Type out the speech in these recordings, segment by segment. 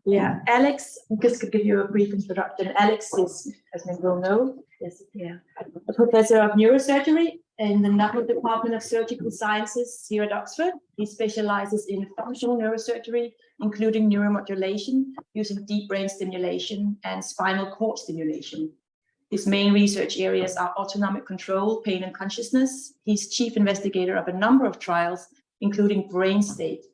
Yeah, Alex, I'm just going to give you a brief introduction. Alex is, as many will know, a professor of neurosurgery in the National Department of Surgical Sciences here at Oxford. He specializes in functional neurosurgery, including neuromodulation using deep brain stimulation and spinal cord stimulation. His main research areas are autonomic control, pain and consciousness. He's chief investigator of a number of trials, including BRAINSTATE,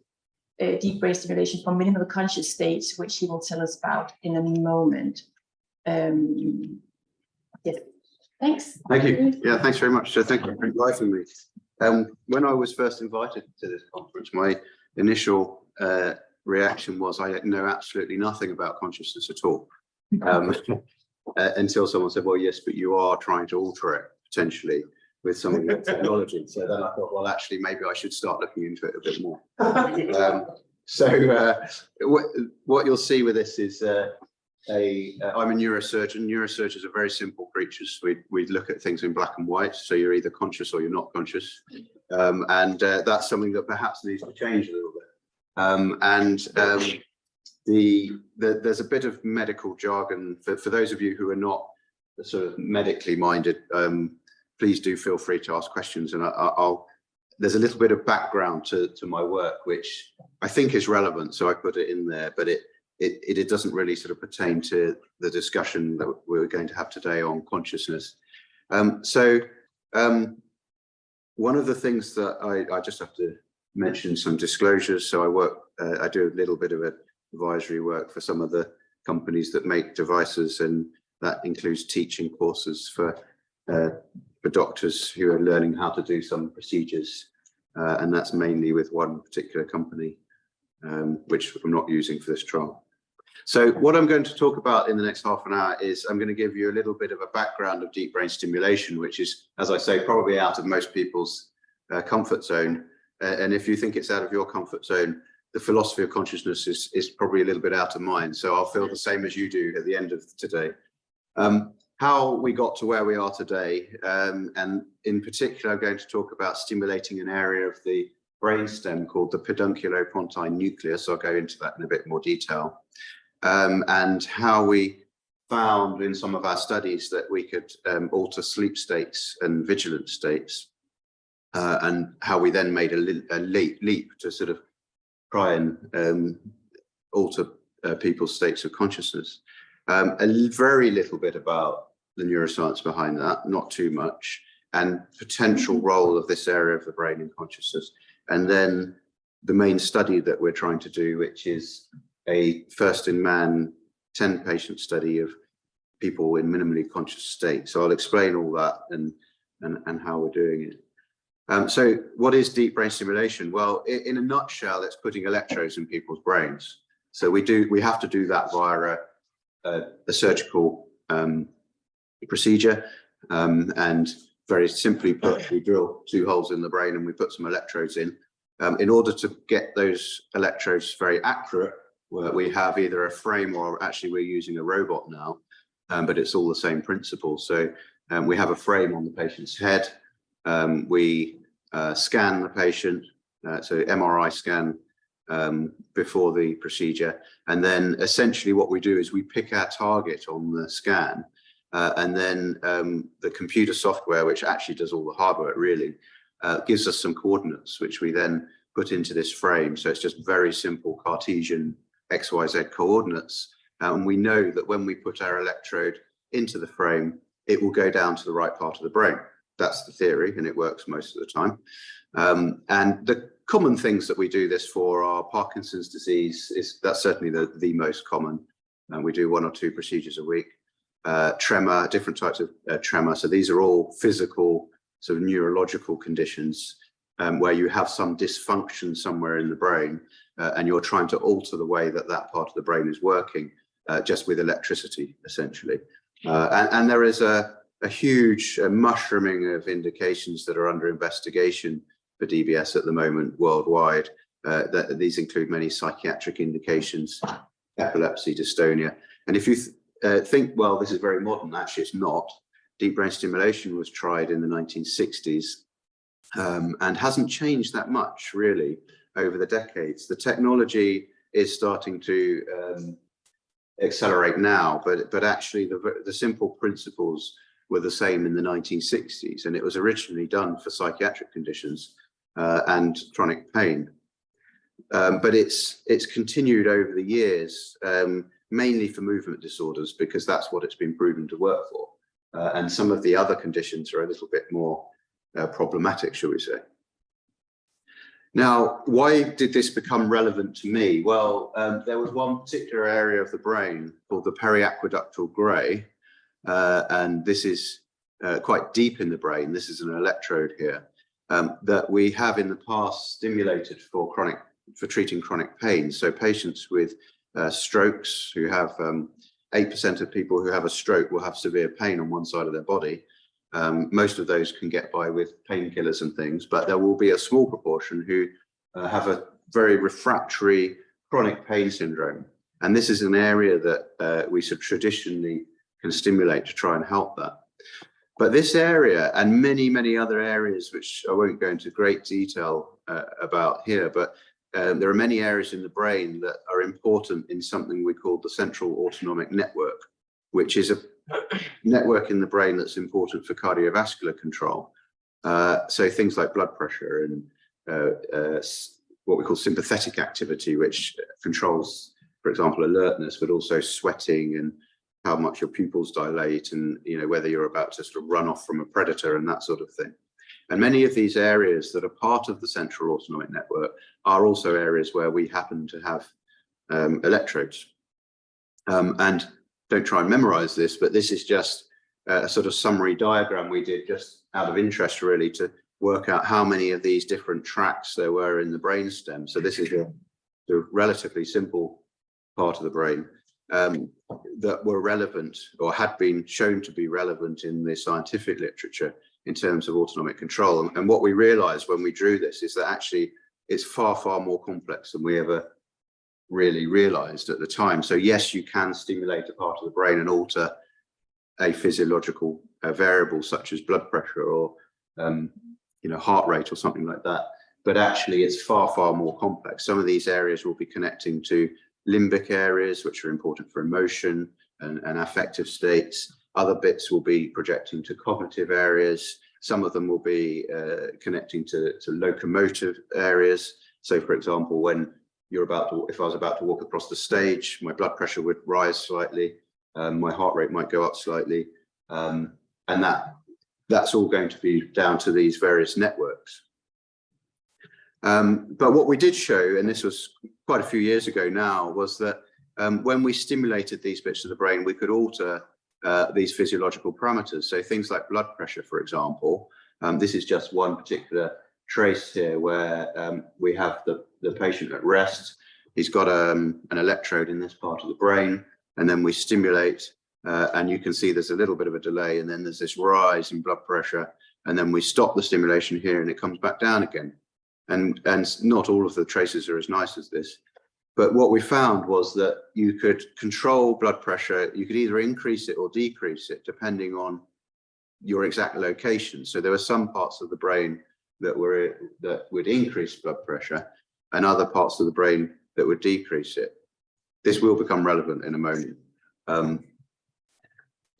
deep brain stimulation for minimal conscious states, which he will tell us about in a moment. Yes. Thanks. Thank you. Yeah, thanks very much. So thank you for inviting me. When I was first invited to this conference, my initial reaction was I know absolutely nothing about consciousness at all. Until someone said, well, yes, but you are trying to alter it potentially with some of your technology. So then I thought, well, actually, maybe I should start looking into it a bit more. What you'll see with this is I'm a neurosurgeon. Neurosurgeons are very simple creatures. We look at things in black and white. So you're either conscious or you're not conscious. That's something that perhaps needs to change a little bit. There's a bit of medical jargon for those of you who are not sort of medically minded. Please do feel free to ask questions, and there's a little bit of background to my work which I think is relevant, so I put it in there, but it doesn't really sort of pertain to the discussion that we're going to have today on consciousness. One of the things that I just have to mention some disclosures. So I do a little bit of advisory work for some of the companies that make devices, and that includes teaching courses for doctors who are learning how to do some procedures, and that's mainly with one particular company, which I'm not using for this trial. So what I'm going to talk about in the next half an hour is I'm going to give you a little bit of a background of deep brain stimulation, which is, as I say, probably out of most people's comfort zone. And if you think it's out of your comfort zone, the philosophy of consciousness is probably a little bit out of mine. So I'll feel the same as you do at the end of today. How we got to where we are today, and in particular, I'm going to talk about stimulating an area of the brainstem called the Pedunculopontine Nucleus. I'll go into that in a bit more detail, and how we found in some of our studies that we could alter sleep states and vigilance states, and how we then made a leap to sort of try and alter people's states of consciousness. A very little bit about the neuroscience behind that, not too much, and potential role of this area of the brain in consciousness. And then the main study that we're trying to do, which is a first-in-man 10-patient study of people in minimally conscious state. So I'll explain all that and how we're doing it. So what is deep brain stimulation? Well, in a nutshell, it's putting electrodes in people's brains. So we have to do that via a surgical procedure, and very simply put, we drill 2 holes in the brain and we put some electrodes in. In order to get those electrodes very accurate, we have either a frame, or actually we're using a robot now, but it's all the same principle. So we have a frame on the patient's head. We scan the patient, so MRI scan before the procedure, and then essentially what we do is we pick our target on the scan, and then the computer software, which actually does all the hard work really, gives us some coordinates which we then put into this frame. So it's just very simple Cartesian XYZ coordinates, and we know that when we put our electrode into the frame, it will go down to the right part of the brain. That's the theory, and it works most of the time. And the common things that we do this for are Parkinson's disease. That's certainly the most common, and we do 1 or 2 procedures a week. Tremor, different types of tremor. So these are all physical, sort of neurological conditions where you have some dysfunction somewhere in the brain, and you're trying to alter the way that part of the brain is working, just with electricity, essentially. And there is a huge mushrooming of indications that are under investigation for DBS at the moment worldwide. These include many psychiatric indications, epilepsy, dystonia. And if you think, well, this is very modern, actually it's not. Deep brain stimulation was tried in the 1960s and hasn't changed that much really over the decades. The technology is starting to accelerate now, but actually the simple principles were the same in the 1960s, and it was originally done for psychiatric conditions and chronic pain. But it's continued over the years, mainly for movement disorders, because that's what it's been proven to work for. And some of the other conditions are a little bit more problematic, shall we say. Now, why did this become relevant to me? Well, there was one particular area of the brain called the periaqueductal grey, and this is quite deep in the brain. This is an electrode here that we have in the past stimulated for treating chronic pain. So patients with strokes who have 8% of people who have a stroke will have severe pain on one side of their body. Most of those can get by with painkillers and things, but there will be a small proportion who have a very refractory chronic pain syndrome. And this is an area that we traditionally can stimulate to try and help that. But this area and many, many other areas, which I won't go into great detail about here, but there are many areas in the brain that are important in something we call the central autonomic network, which is a network in the brain that's important for cardiovascular control. So things like blood pressure and what we call sympathetic activity, which controls, for example, alertness, but also sweating and how much your pupils dilate, and whether you're about to sort of run off from a predator and that sort of thing. And many of these areas that are part of the central autonomic network are also areas where we happen to have electrodes. And don't try and memorize this, but this is just a sort of summary diagram we did just out of interest, really, to work out how many of these different tracks there were in the brainstem. So this is a relatively simple part of the brain that were relevant or had been shown to be relevant in the scientific literature in terms of autonomic control. And what we realized when we drew this is that actually it's far, far more complex than we ever really realized at the time. So yes, you can stimulate a part of the brain and alter a physiological variable such as blood pressure or heart rate or something like that. But actually it's far, far more complex. Some of these areas will be connecting to limbic areas, which are important for emotion and affective states. Other bits will be projecting to cognitive areas. Some of them will be connecting to locomotive areas. So for example, when if I was about to walk across the stage, my blood pressure would rise slightly, my heart rate might go up slightly, and that's all going to be down to these various networks. But what we did show, and this was quite a few years ago now, was that when we stimulated these bits of the brain, we could alter these physiological parameters. So things like blood pressure, for example. This is just one particular trace here where we have the patient at rest. He's got an electrode in this part of the brain, and then we stimulate, and you can see there's a little bit of a delay, and then there's this rise in blood pressure, and then we stop the stimulation here and it comes back down again. And not all of the traces are as nice as this. But what we found was that you could control blood pressure. You could either increase it or decrease it depending on your exact location. So there were some parts of the brain that would increase blood pressure and other parts of the brain that would decrease it. This will become relevant in a moment.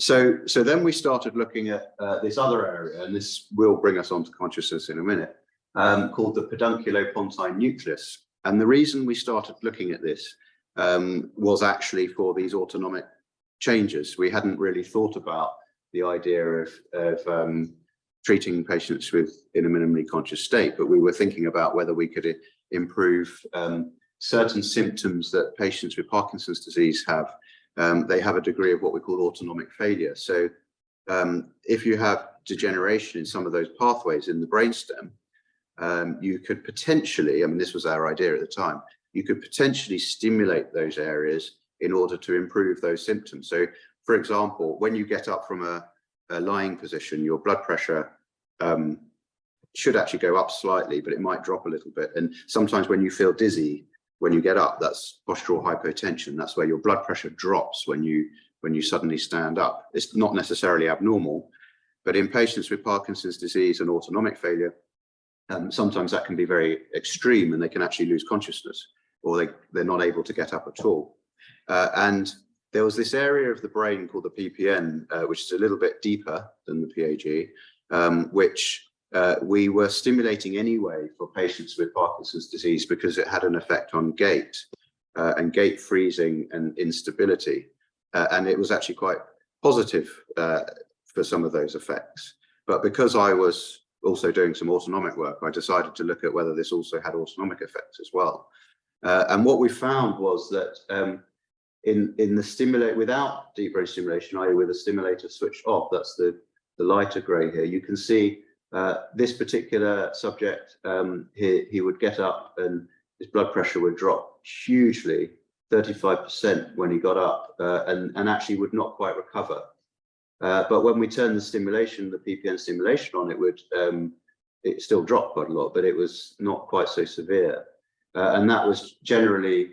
So then we started looking at this other area, and this will bring us onto consciousness in a minute, called the Pedunculopontine Nucleus. And the reason we started looking at this was actually for these autonomic changes. We hadn't really thought about the idea of treating patients in a minimally conscious state, but we were thinking about whether we could improve certain symptoms that patients with Parkinson's disease have. They have a degree of what we call autonomic failure. So if you have degeneration in some of those pathways in the brainstem, you could potentially, this was our idea at the time, you could potentially stimulate those areas in order to improve those symptoms. So, for example, when you get up from a lying position, your blood pressure should actually go up slightly, but it might drop a little bit. And sometimes when you feel dizzy, when you get up, that's postural hypotension. That's where your blood pressure drops when you suddenly stand up. It's not necessarily abnormal, but in patients with Parkinson's disease and autonomic failure, sometimes that can be very extreme and they can actually lose consciousness or they're not able to get up at all. And there was this area of the brain called the PPN, which is a little bit deeper than the PAG, which we were stimulating anyway for patients with Parkinson's disease because it had an effect on gait and gait freezing and instability. And it was actually quite positive for some of those effects. But because I was also doing some autonomic work, I decided to look at whether this also had autonomic effects as well. And what we found was that in the stimulate without deep brain stimulation, i.e. with the stimulator switched off, that's the lighter gray here, you can see this particular subject here, he would get up and his blood pressure would drop hugely, 35% when he got up, and actually would not quite recover. But when we turned the stimulation, the PPN stimulation on, it still dropped quite a lot, but it was not quite so severe. And that was generally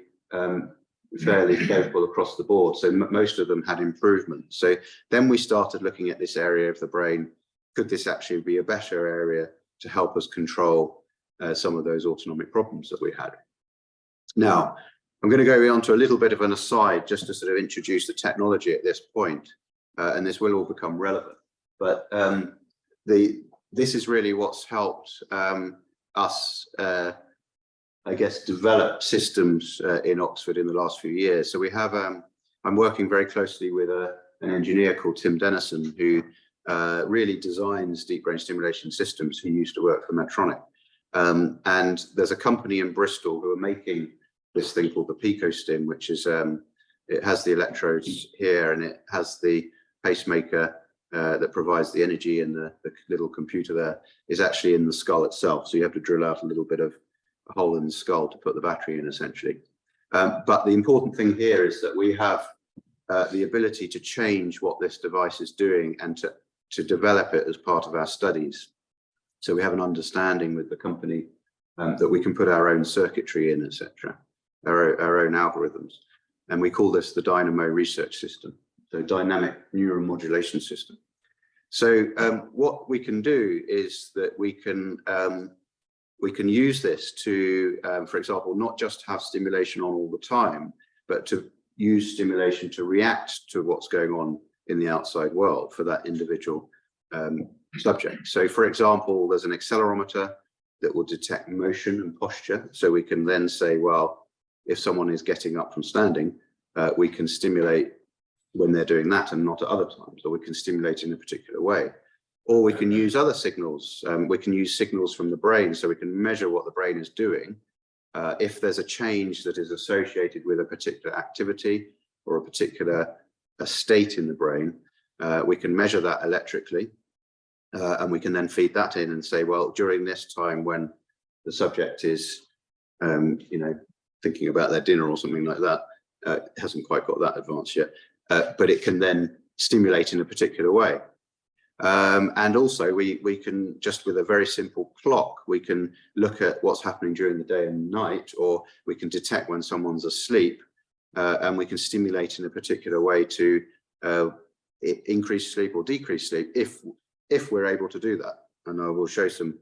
fairly favorable across the board. So most of them had improvement. So then we started looking at this area of the brain. Could this actually be a better area to help us control some of those autonomic problems that we had? Now, I'm going to go on to a little bit of an aside just to sort of introduce the technology at this point, and this will all become relevant. But this is really what's helped us, I guess, develop systems in Oxford in the last few years. So we have, I'm working very closely with an engineer called Tim Denison, who really designs deep brain stimulation systems, who used to work for Medtronic. And there's a company in Bristol who are making this thing called the PicoStim, which is, it has the electrodes here and it has the pacemaker that provides the energy, and the little computer there is actually in the skull itself. So you have to drill out a little bit of a hole in the skull to put the battery in, essentially. But the important thing here is that we have the ability to change what this device is doing and to develop it as part of our studies. So we have an understanding with the company that we can put our own circuitry in, etc., our own algorithms. And we call this the DyNEuMo research system, so dynamic neuromodulation system. So what we can do is that we can use this to, for example, not just have stimulation on all the time, but to use stimulation to react to what's going on in the outside world for that individual subject. So, for example, there's an accelerometer that will detect motion and posture. So we can then say, well, if someone is getting up from standing, we can stimulate when they're doing that and not at other times, or we can stimulate in a particular way. Or we can use other signals. We can use signals from the brain, so we can measure what the brain is doing. If there's a change that is associated with a particular activity or a particular state in the brain, we can measure that electrically, and we can then feed that in and say, well, during this time when the subject is, thinking about their dinner or something like that, it hasn't quite got that advanced yet, but it can then stimulate in a particular way. And also we can, just with a very simple clock, we can look at what's happening during the day and night, or we can detect when someone's asleep, and we can stimulate in a particular way to increase sleep or decrease sleep if we're able to do that. And I will show some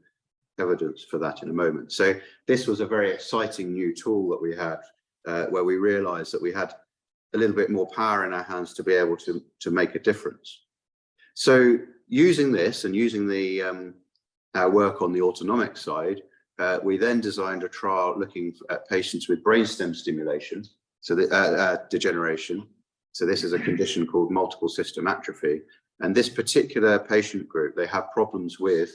evidence for that in a moment. So this was a very exciting new tool that we had, where we realized that we had a little bit more power in our hands to be able to make a difference. So using this and using our work on the autonomic side, we then designed a trial looking at patients with brainstem stimulation, so the degeneration. So this is a condition called multiple system atrophy. And this particular patient group, they have problems with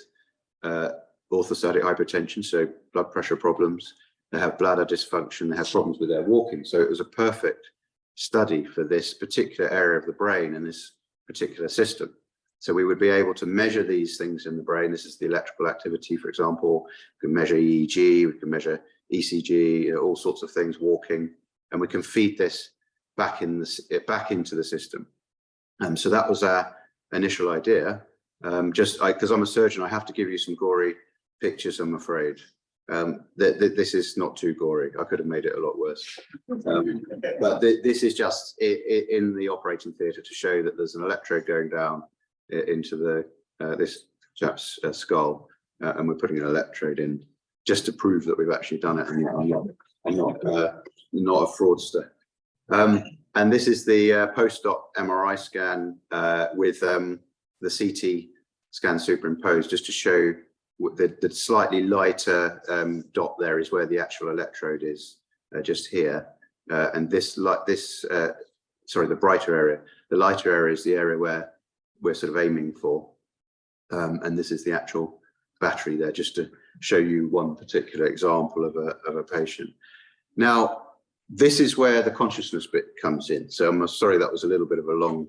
orthostatic hypotension, so blood pressure problems. They have bladder dysfunction. They have problems with their walking. So it was a perfect study for this particular area of the brain and this particular system. So we would be able to measure these things in the brain. This is the electrical activity, for example. We can measure EEG, we can measure ECG, all sorts of things, walking, and we can feed this back into the system. So that was our initial idea. Just because I'm a surgeon, I have to give you some gory pictures, I'm afraid. This is not too gory. I could have made it a lot worse. But this is just in the operating theatre to show that there's an electrode going down into this chap's skull, and we're putting an electrode in just to prove that we've actually done it, and I'm not a fraudster. And this is the post-op MRI scan with the CT scan superimposed, just to show the slightly lighter dot there is where the actual electrode is, just here. And sorry, the brighter area. The lighter area is the area where we're sort of aiming for. And this is the actual battery there, just to show you one particular example of a patient. Now, this is where the consciousness bit comes in. So I'm sorry that was a little bit of a long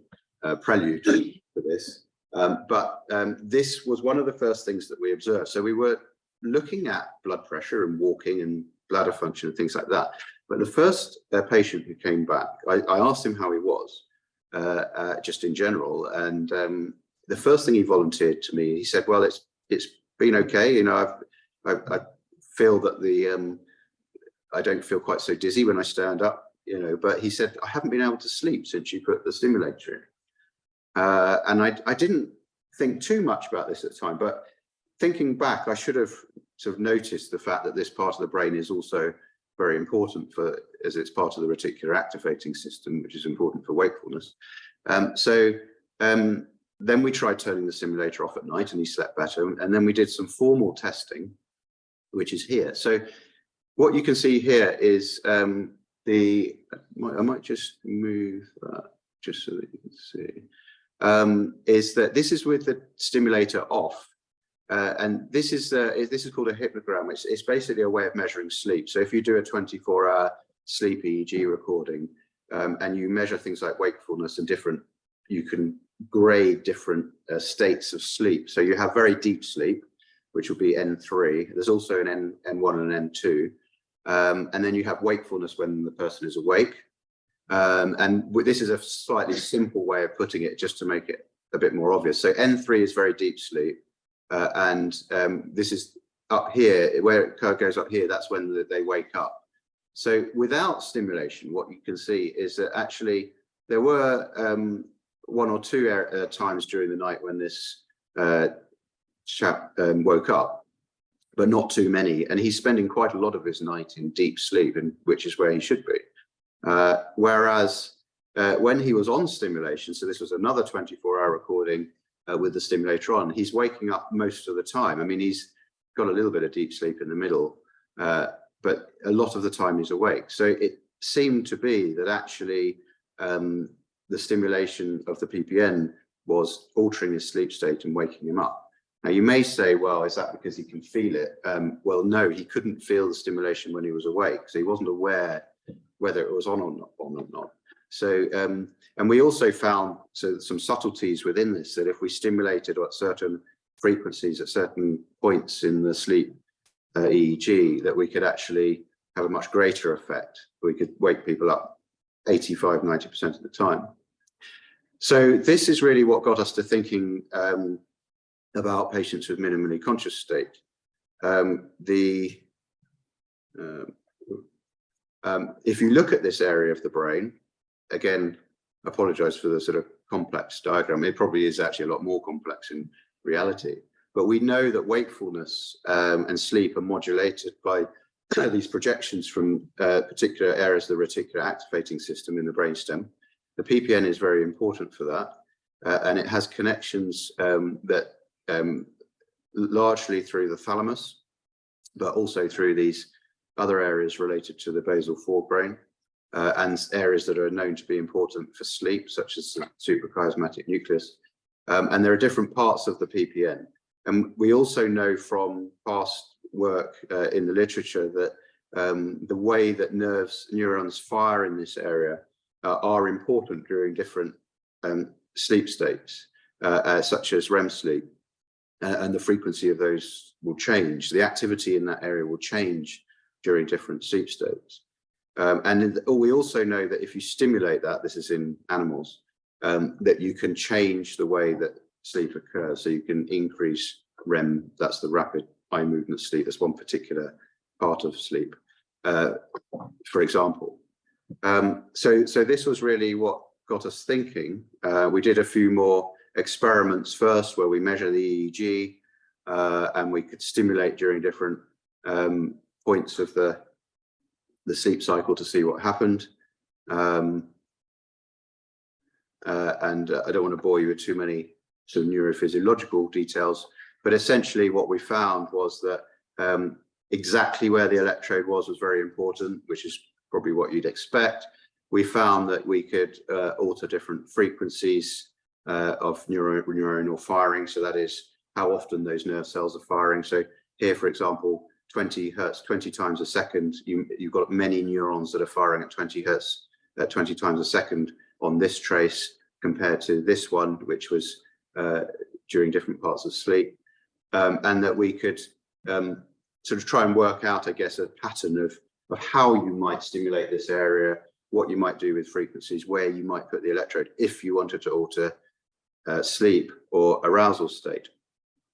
prelude for this. But this was one of the first things that we observed. So we were looking at blood pressure and walking and bladder function and things like that. But the first patient who came back, I asked him how he was, just in general. And the first thing he volunteered to me, he said, well, it's been okay. You know, I feel that I don't feel quite so dizzy when I stand up, you know, but he said, I haven't been able to sleep since you put the stimulator in. And I didn't think too much about this at the time, but thinking back, I should have sort of noticed the fact that this part of the brain is also very important as it's part of the reticular activating system, which is important for wakefulness. Then we tried turning the simulator off at night and he slept better. And then we did some formal testing, which is here. So what you can see here is I might just move that just so that you can see, is that this is with the stimulator off. And this is called a hypnogram. It's basically a way of measuring sleep. So if you do a 24-hour sleep EEG recording, and you measure things like wakefulness and you can grade different states of sleep. So you have very deep sleep, which will be N3. There's also an N1 and N2. And then you have wakefulness when the person is awake. And this is a slightly simple way of putting it, just to make it a bit more obvious. So N3 is very deep sleep. And this is up here, where it goes up here, that's when they wake up. So without stimulation, what you can see is that actually there were one or two times during the night when this chap woke up, but not too many. And he's spending quite a lot of his night in deep sleep, which is where he should be. Whereas when he was on stimulation, so this was another 24-hour recording with the stimulator on, he's waking up most of the time. I mean, he's got a little bit of deep sleep in the middle, but a lot of the time he's awake. So it seemed to be that actually the stimulation of the PPN was altering his sleep state and waking him up. Now, you may say, well, is that because he can feel it? Well, no, he couldn't feel the stimulation when he was awake, so he wasn't aware whether it was on or not. So, and we also found some subtleties within this, that if we stimulated at certain frequencies at certain points in the sleep EEG, that we could actually have a much greater effect. We could wake people up 85, 90% of the time. So this is really what got us to thinking about patients with minimally conscious state. If you look at this area of the brain, again, I apologize for the sort of complex diagram. It probably is actually a lot more complex in reality, but we know that wakefulness and sleep are modulated by these projections from particular areas of the reticular activating system in the brainstem. The PPN is very important for that, and it has connections that largely through the thalamus, but also through these other areas related to the basal forebrain, and areas that are known to be important for sleep, such as the suprachiasmatic nucleus. And there are different parts of the PPN. And we also know from past work in the literature that the way that neurons fire in this area are important during different sleep states, such as REM sleep. And the frequency of those will change. The activity in that area will change during different sleep states. And we also know that if you stimulate that, this is in animals, that you can change the way that sleep occurs. So you can increase REM, that's the rapid eye movement sleep. That's one particular part of sleep, for example. So this was really what got us thinking. We did a few more experiments first where we measure the EEG and we could stimulate during different points of the sleep cycle to see what happened. And I don't want to bore you with too many sort of neurophysiological details, but essentially what we found was that exactly where the electrode was very important, which is probably what you'd expect. We found that we could alter different frequencies of neuronal firing. So that is how often those nerve cells are firing. So here, for example, 20 hertz, 20 times a second, you've got many neurons that are firing at 20 hertz, 20 times a second on this trace compared to this one, which was during different parts of sleep. And that we could sort of try and work out, I guess, a pattern of how you might stimulate this area, what you might do with frequencies, where you might put the electrode if you wanted to alter sleep or arousal state.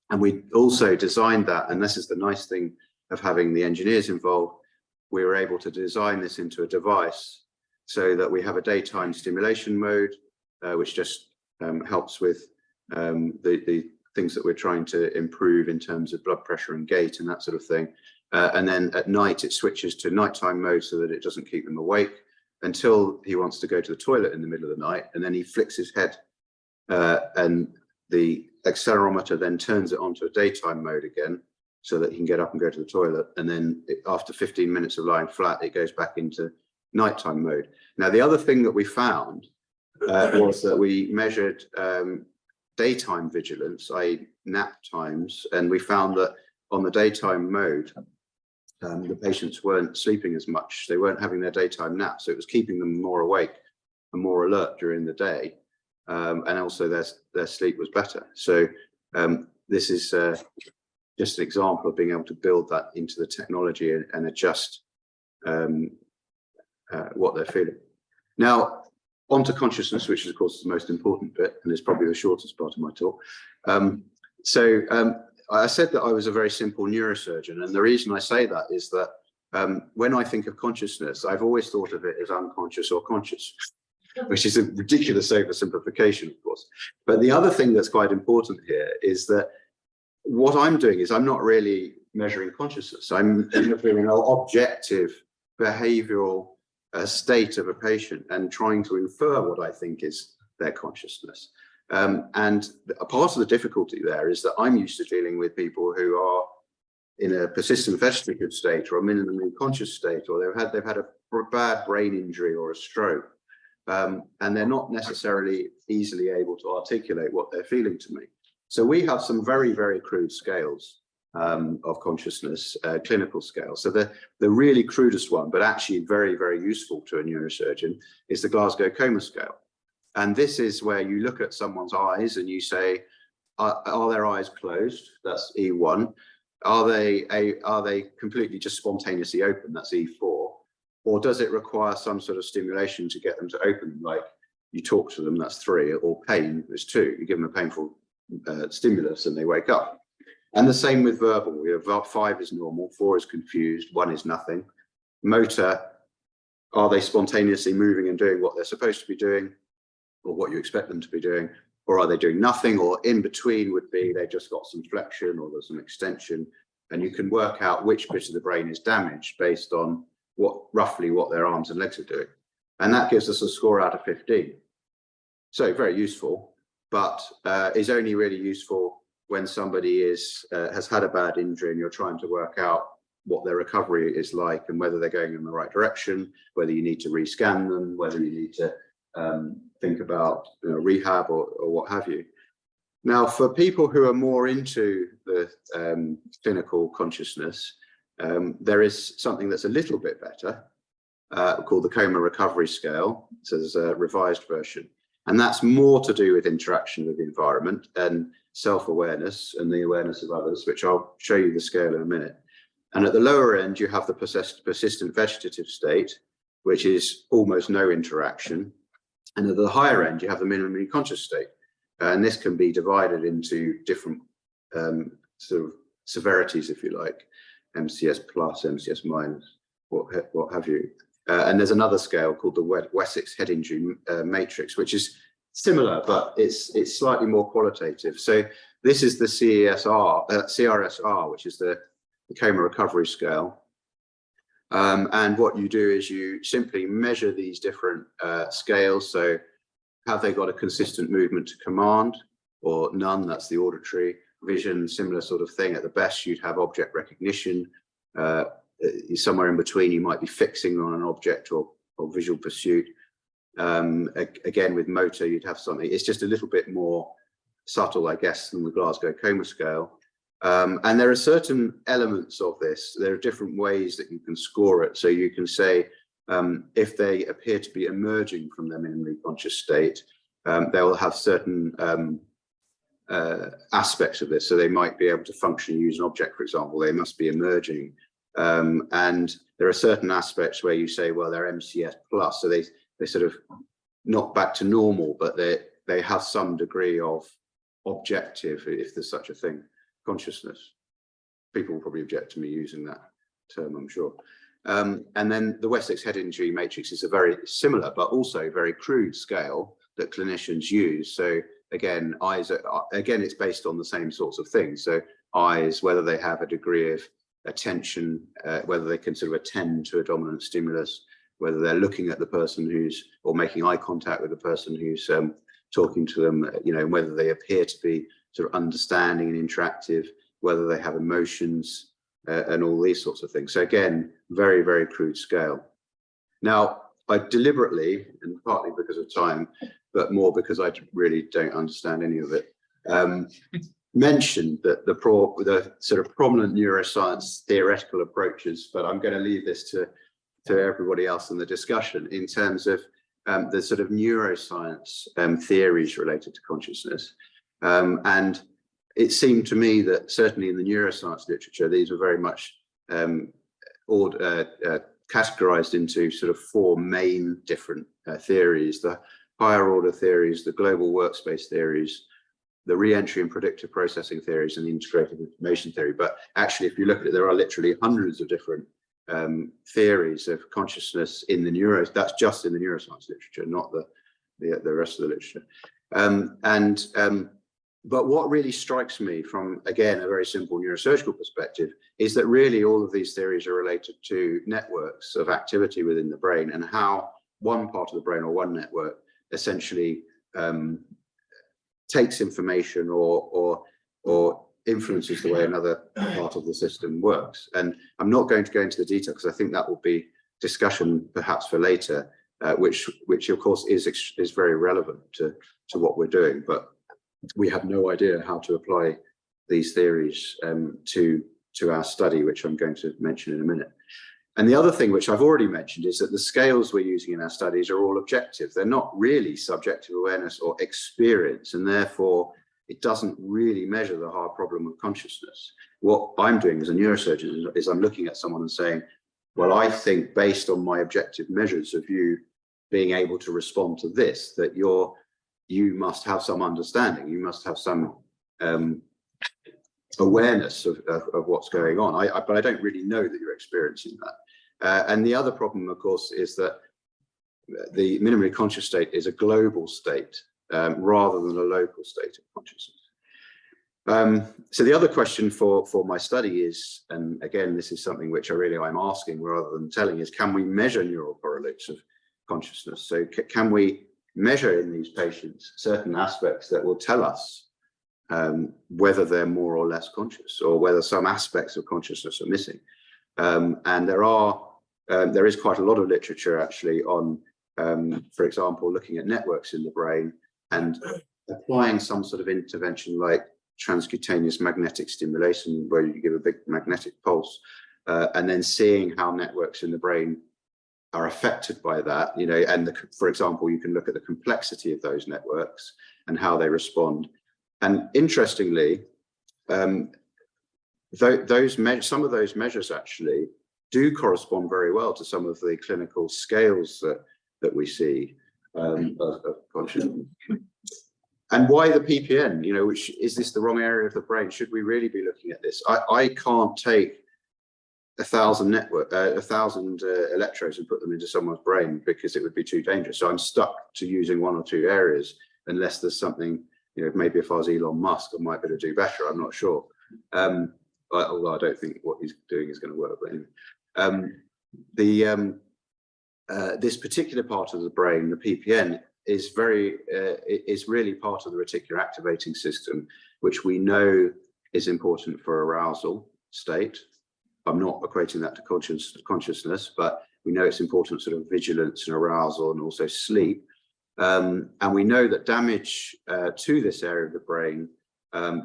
And we also designed that, and this is the nice thing of having the engineers involved, we were able to design this into a device so that we have a daytime stimulation mode, which just helps with the things that we're trying to improve in terms of blood pressure and gait and that sort of thing. And then at night, it switches to nighttime mode so that it doesn't keep them awake until he wants to go to the toilet in the middle of the night. And then he flicks his head and the accelerometer then turns it onto a daytime mode again so that he can get up and go to the toilet. And then after 15 minutes of lying flat, it goes back into nighttime mode. Now, the other thing that we found was that we measured daytime vigilance, i.e. nap times, and we found that on the daytime mode, the patients weren't sleeping as much. They weren't having their daytime nap, so it was keeping them more awake and more alert during the day, and also their sleep was better. So this is just an example of being able to build that into the technology and adjust what they're feeling. Now, onto consciousness, which is, of course, the most important bit, and is probably the shortest part of my talk. I said that I was a very simple neurosurgeon, and the reason I say that is that when I think of consciousness, I've always thought of it as unconscious or conscious, which is a ridiculous oversimplification, of course. But the other thing that's quite important here is that what I'm doing is I'm not really measuring consciousness. I'm measuring an objective behavioural state of a patient and trying to infer what I think is their consciousness. And a part of the difficulty there is that I'm used to dealing with people who are in a persistent vegetative state or a minimally conscious state, or they've had a bad brain injury or a stroke, and they're not necessarily easily able to articulate what they're feeling to me. So we have some very, very crude scales of consciousness, clinical scale. So the really crudest one, but actually very, very useful to a neurosurgeon, is the Glasgow Coma Scale. And this is where you look at someone's eyes and you say, are their eyes closed? That's E1. Are they completely just spontaneously open? That's E4. Or does it require some sort of stimulation to get them to open? Like you talk to them, that's 3, or pain is 2. You give them a painful stimulus and they wake up. And the same with verbal. We have 5 is normal, 4 is confused, 1 is nothing. Motor, are they spontaneously moving and doing what they're supposed to be doing, or what you expect them to be doing, or are they doing nothing, or in between would be they've just got some flexion or there's some extension, and you can work out which bit of the brain is damaged based on roughly what their arms and legs are doing. And that gives us a score out of 15. So very useful, but is only really useful when somebody has had a bad injury and you're trying to work out what their recovery is like and whether they're going in the right direction, whether you need to rescan them, whether you need to think about rehab or what have you. Now, for people who are more into the clinical consciousness, there is something that's a little bit better called the Coma Recovery Scale. So there's a revised version, and that's more to do with interaction with the environment and self-awareness and the awareness of others, which I'll show you the scale in a minute. And at the lower end, you have the persistent vegetative state, which is almost no interaction. And at the higher end, you have the minimally conscious state. And this can be divided into different sort of severities, if you like, MCS plus, MCS minus, what have you. And there's another scale called the Wessex Head Injury Matrix, which is similar, but it's slightly more qualitative. So this is the CRS-R, which is the the Coma Recovery Scale. And what you do is you simply measure these different scales. So have they got a consistent movement to command or none? That's the auditory. Vision, similar sort of thing. At the best, you'd have object recognition. Somewhere in between, you might be fixing on an object or visual pursuit. Again, with motor, you'd have something. It's just a little bit more subtle, I guess, than the Glasgow Coma Scale. And there are certain elements of this. There are different ways that you can score it. So you can say, if they appear to be emerging from their minimally conscious state, they will have certain aspects of this. So they might be able to function, use an object, for example. They must be emerging. And there are certain aspects where you say, well, they're MCS plus. So they sort of not back to normal, but they have some degree of objective, if there's such a thing, consciousness. People will probably object to me using that term, I'm sure. And then the Wessex Head Injury Matrix is a very similar, but also very crude scale that clinicians use. So again, eyes, again, it's based on the same sorts of things. So eyes, whether they have a degree of attention, whether they can sort of attend to a dominant stimulus, whether they're looking at the person who's, or making eye contact with the person who's talking to them, you know, whether they appear to be sort of understanding and interactive, whether they have emotions, and all these sorts of things. So again, very, very crude scale. Now, I deliberately, and partly because of time, but more because I really don't understand any of it, mentioned that the sort of prominent neuroscience theoretical approaches, but I'm going to leave this to everybody else in the discussion in terms of the sort of neuroscience theories related to consciousness. And it seemed to me that certainly in the neuroscience literature, these were very much categorized into sort of four main different theories: the higher order theories, the global workspace theories, the re-entry and predictive processing theories, and the integrated information theory. But actually, if you look at it, there are literally hundreds of different theories of consciousness in the that's just in the neuroscience literature, not the rest of the literature. But what really strikes me from, again, a very simple neurosurgical perspective is that really all of these theories are related to networks of activity within the brain and how one part of the brain or one network essentially takes information or influences the way another part of the system works. And I'm not going to go into the detail because I think that will be discussion perhaps for later, which of course is very relevant to what we're doing. But we have no idea how to apply these theories to our study, which I'm going to mention in a minute. And the other thing, which I've already mentioned, is that the scales we're using in our studies are all objective. They're not really subjective awareness or experience, and therefore it doesn't really measure the hard problem of consciousness. What I'm doing as a neurosurgeon is I'm looking at someone and saying, well, I think based on my objective measures of you being able to respond to this, that you must have some understanding, you must have some awareness of what's going on. But I don't really know that you're experiencing that. And the other problem, of course, is that the minimally conscious state is a global state rather than a local state of consciousness. So the other question for my study is, and again, this is something which I'm asking rather than telling, is can we measure neural correlates of consciousness? So can we measure in these patients certain aspects that will tell us whether they're more or less conscious, or whether some aspects of consciousness are missing? And there is quite a lot of literature actually on, for example, looking at networks in the brain and applying some sort of intervention like transcutaneous magnetic stimulation, where you give a big magnetic pulse, and then seeing how networks in the brain are affected by that, you know, and for example, you can look at the complexity of those networks and how they respond. And interestingly, some of those measures actually do correspond very well to some of the clinical scales that we see of consciousness. And why the PPN? You know, which is this the wrong area of the brain? Should we really be looking at this? I can't take 1,000 electrodes and put them into someone's brain because it would be too dangerous. So I'm stuck to using one or two areas unless there's something, you know, maybe if I was Elon Musk, I might be able to do better. I'm not sure. although I don't think what he's doing is going to work. But anyway, this particular part of the brain, the PPN, is really part of the reticular activating system, which we know is important for arousal state. I'm not equating that to consciousness, but we know it's important sort of vigilance and arousal and also sleep. And we know that damage to this area of the brain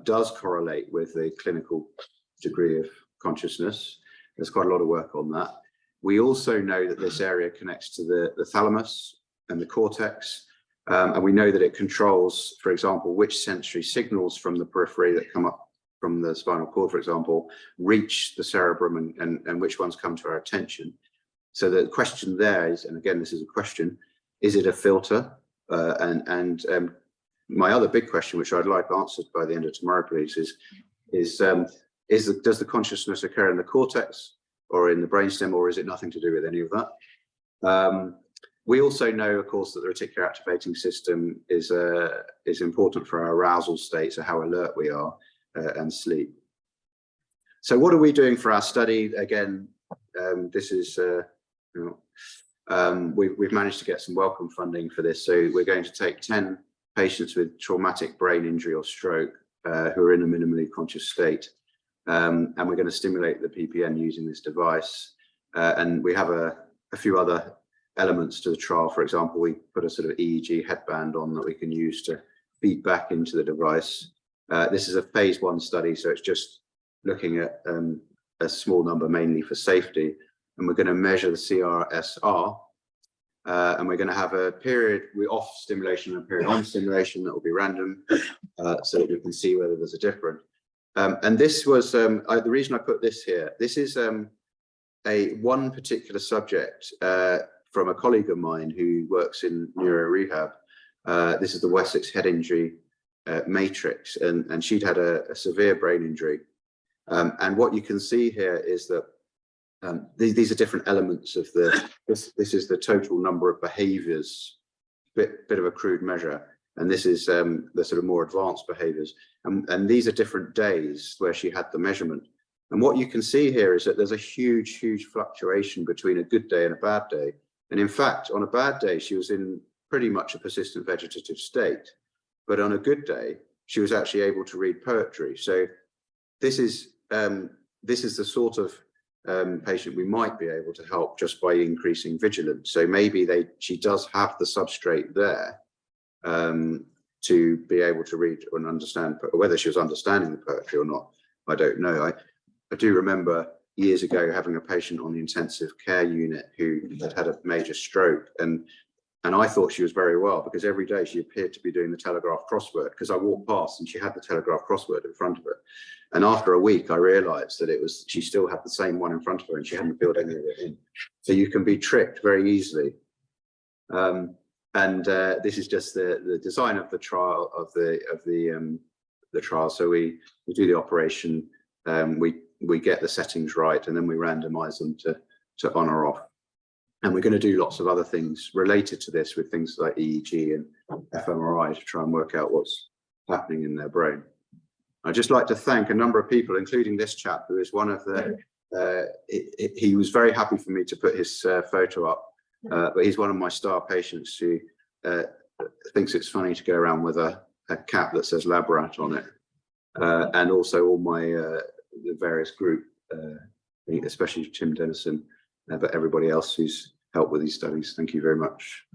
does correlate with the clinical degree of consciousness. There's quite a lot of work on that. We also know that this area connects to the thalamus and the cortex. And we know that it controls, for example, which sensory signals from the periphery that come up from the spinal cord, for example, reach the cerebrum and which ones come to our attention. So the question there is, and again, this is a question, is it a filter? My other big question, which I'd like answered by the end of tomorrow, please, does the consciousness occur in the cortex or in the brainstem, or is it nothing to do with any of that? We also know, of course, that the reticular activating system is important for our arousal state, so how alert we are, and sleep. So what are we doing for our study? Again, this is, we've managed to get some welcome funding for this. So we're going to take 10 patients with traumatic brain injury or stroke who are in a minimally conscious state. And we're going to stimulate the PPN using this device. And we have a few other elements to the trial. For example, we put a sort of EEG headband on that we can use to feed back into the device. This is a phase 1 study, so it's just looking at a small number mainly for safety. And we're going to measure the CRS-R. And we're going to have a period off stimulation and a period on stimulation that will be random, so that we can see whether there's a difference. And this was the reason I put this here. This is one particular subject from a colleague of mine who works in neuro rehab. This is the Wessex head injury matrix, and she'd had a severe brain injury. And what you can see here is that these are different elements of this is the total number of behaviors, bit of a crude measure. And this is the sort of more advanced behaviors. And these are different days where she had the measurement. And what you can see here is that there's a huge fluctuation between a good day and a bad day. And in fact, on a bad day, she was in pretty much a persistent vegetative state. But on a good day, she was actually able to read poetry. So this is the sort of patient we might be able to help just by increasing vigilance. So maybe she does have the substrate there to be able to read and understand. Whether she was understanding the poetry or not, I don't know. I do remember years ago having a patient on the intensive care unit who had a major stroke, and I thought she was very well because every day she appeared to be doing the Telegraph crossword, because I walked past and she had the Telegraph crossword in front of her. And after a week, I realized that she still had the same one in front of her and she hadn't filled any of it in. So you can be tricked very easily. This is just the design of the trial of the trial. So we do the operation, we get the settings right, and then we randomize them to on or off. And we're going to do lots of other things related to this with things like EEG and fMRI to try and work out what's happening in their brain. I'd just like to thank a number of people, including this chap, who is one of he was very happy for me to put his photo up, but he's one of my star patients who thinks it's funny to go around with a cap that says lab rat on it. And also all my the various group, especially Tim Denison, but everybody else who's helped with these studies. Thank you very much.